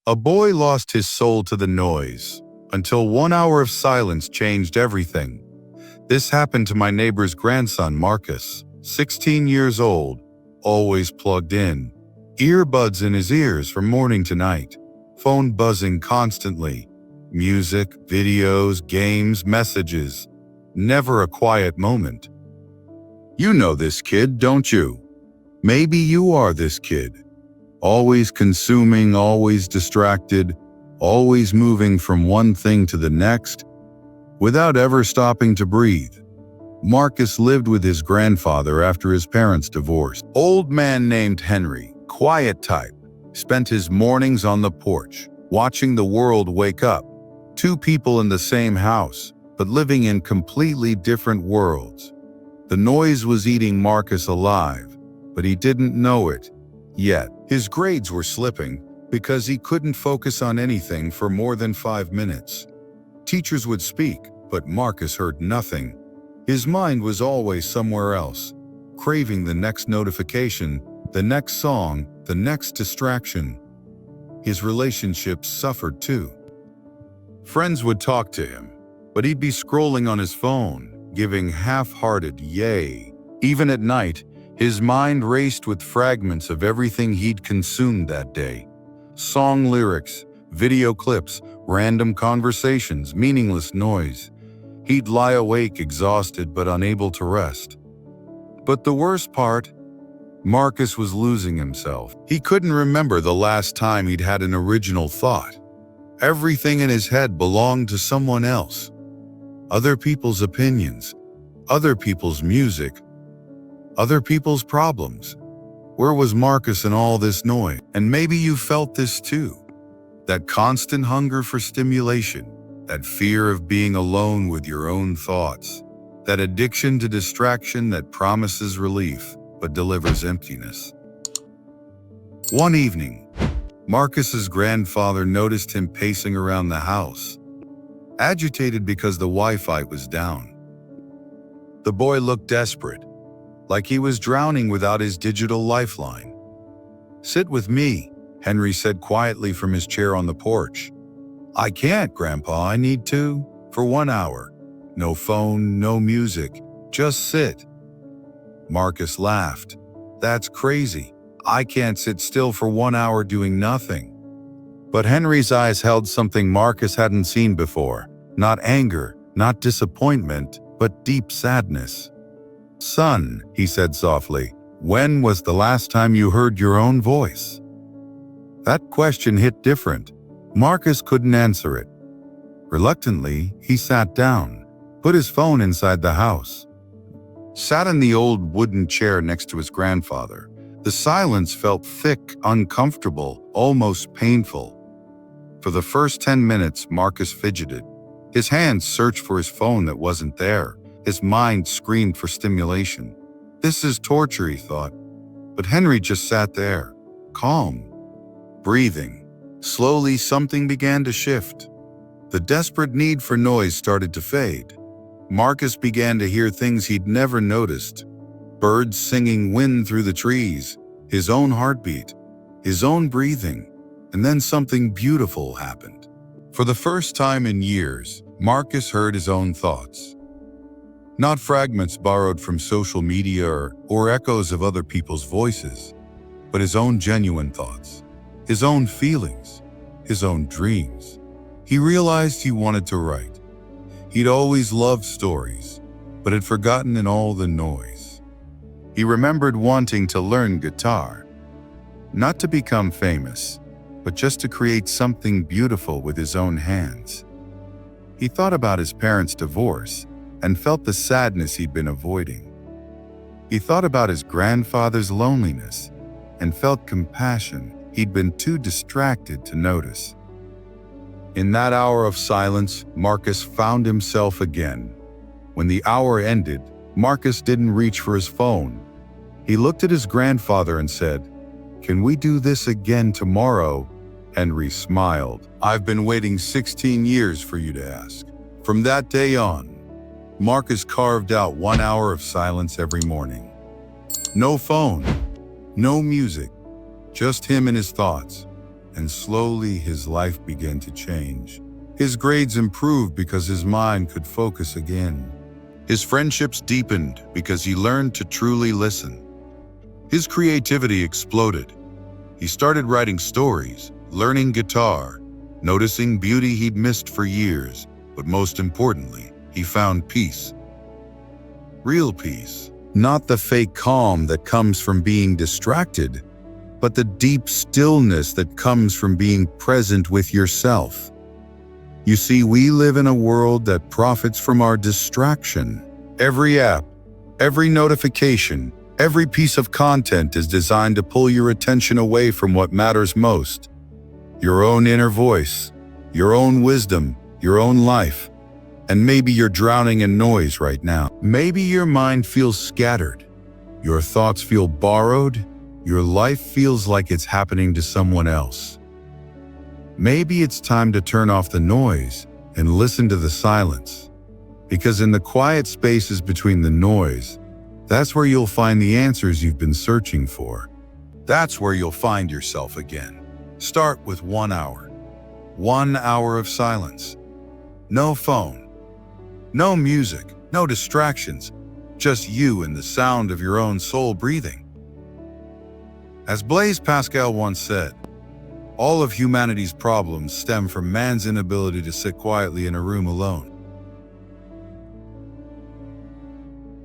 A boy lost his soul to the noise, until 1 hour of silence changed everything. This happened to my neighbor's grandson, Marcus, 16 years old, always plugged in, earbuds in his ears from morning to night, phone buzzing constantly, music, videos, games, messages, never a quiet moment. You know this kid, don't you? Maybe you are this kid. Always consuming, always distracted, always moving from one thing to the next, without ever stopping to breathe. Marcus lived with his grandfather after his parents divorced. Old man named Henry, quiet type, spent his mornings on the porch, watching the world wake up. Two people in the same house, but living in completely different worlds. The noise was eating Marcus alive, but he didn't know it yet. His grades were slipping because he couldn't focus on anything for more than 5 minutes. Teachers would speak, but Marcus heard nothing. His mind was always somewhere else, craving the next notification, the next song, the next distraction. His relationships suffered too. Friends would talk to him, but he'd be scrolling on his phone, giving half-hearted yay. Even at night, his mind raced with fragments of everything he'd consumed that day. Song lyrics, video clips, random conversations, meaningless noise. He'd lie awake exhausted but unable to rest. But the worst part, Marcus was losing himself. He couldn't remember the last time he'd had an original thought. Everything in his head belonged to someone else. Other people's opinions, other people's music, other people's problems. Where was Marcus in all this noise? And maybe you felt this too. That constant hunger for stimulation, that fear of being alone with your own thoughts, that addiction to distraction that promises relief but delivers emptiness. One evening, Marcus's grandfather noticed him pacing around the house, agitated because the Wi-Fi was down. The boy looked desperate, like he was drowning without his digital lifeline. "Sit with me," Henry said quietly from his chair on the porch. "I can't, Grandpa, I need to, for 1 hour. No phone, no music, just sit." Marcus laughed. "That's crazy. I can't sit still for 1 hour doing nothing." But Henry's eyes held something Marcus hadn't seen before. Not anger, not disappointment, but deep sadness. "Son," he said softly, "when was the last time you heard your own voice?" That question hit different. Marcus couldn't answer it. Reluctantly, he sat down, put his phone inside the house, sat in the old wooden chair next to his grandfather. The silence felt thick, uncomfortable, almost painful. For the first 10 minutes, Marcus fidgeted. His hands searched for his phone that wasn't there. His mind screamed for stimulation. This is torture, he thought. But Henry just sat there, calm, breathing. Slowly, something began to shift. The desperate need for noise started to fade. Marcus began to hear things he'd never noticed. Birds singing, wind through the trees, his own heartbeat, his own breathing. And then something beautiful happened. For the first time in years, Marcus heard his own thoughts. Not fragments borrowed from social media or echoes of other people's voices, but his own genuine thoughts, his own feelings, his own dreams. He realized he wanted to write. He'd always loved stories, but had forgotten in all the noise. He remembered wanting to learn guitar, not to become famous, but just to create something beautiful with his own hands. He thought about his parents' divorce and felt the sadness he'd been avoiding. He thought about his grandfather's loneliness and felt compassion he'd been too distracted to notice. In that hour of silence, Marcus found himself again. When the hour ended, Marcus didn't reach for his phone. He looked at his grandfather and said, "Can we do this again tomorrow?" Henry smiled. "I've been waiting 16 years for you to ask." From that day on, Marcus carved out 1 hour of silence every morning. No phone, no music, just him and his thoughts. and slowly his life began to change. His grades improved because his mind could focus again. His friendships deepened because he learned to truly listen. His creativity exploded. He started writing stories, learning guitar, noticing beauty he'd missed for years, but most importantly, he found peace. Real peace. Not the fake calm that comes from being distracted, but the deep stillness that comes from being present with yourself. You see, we live in a world that profits from our distraction. Every app, every notification, every piece of content is designed to pull your attention away from what matters most. Your own inner voice, your own wisdom, your own life. And maybe you're drowning in noise right now. Maybe your mind feels scattered. Your thoughts feel borrowed. Your life feels like it's happening to someone else. Maybe it's time to turn off the noise and listen to the silence. Because in the quiet spaces between the noise, that's where you'll find the answers you've been searching for. That's where you'll find yourself again. Start with 1 hour. 1 hour of silence. No phone. No music. No distractions. Just you and the sound of your own soul breathing. As Blaise Pascal once said, all of humanity's problems stem from man's inability to sit quietly in a room alone.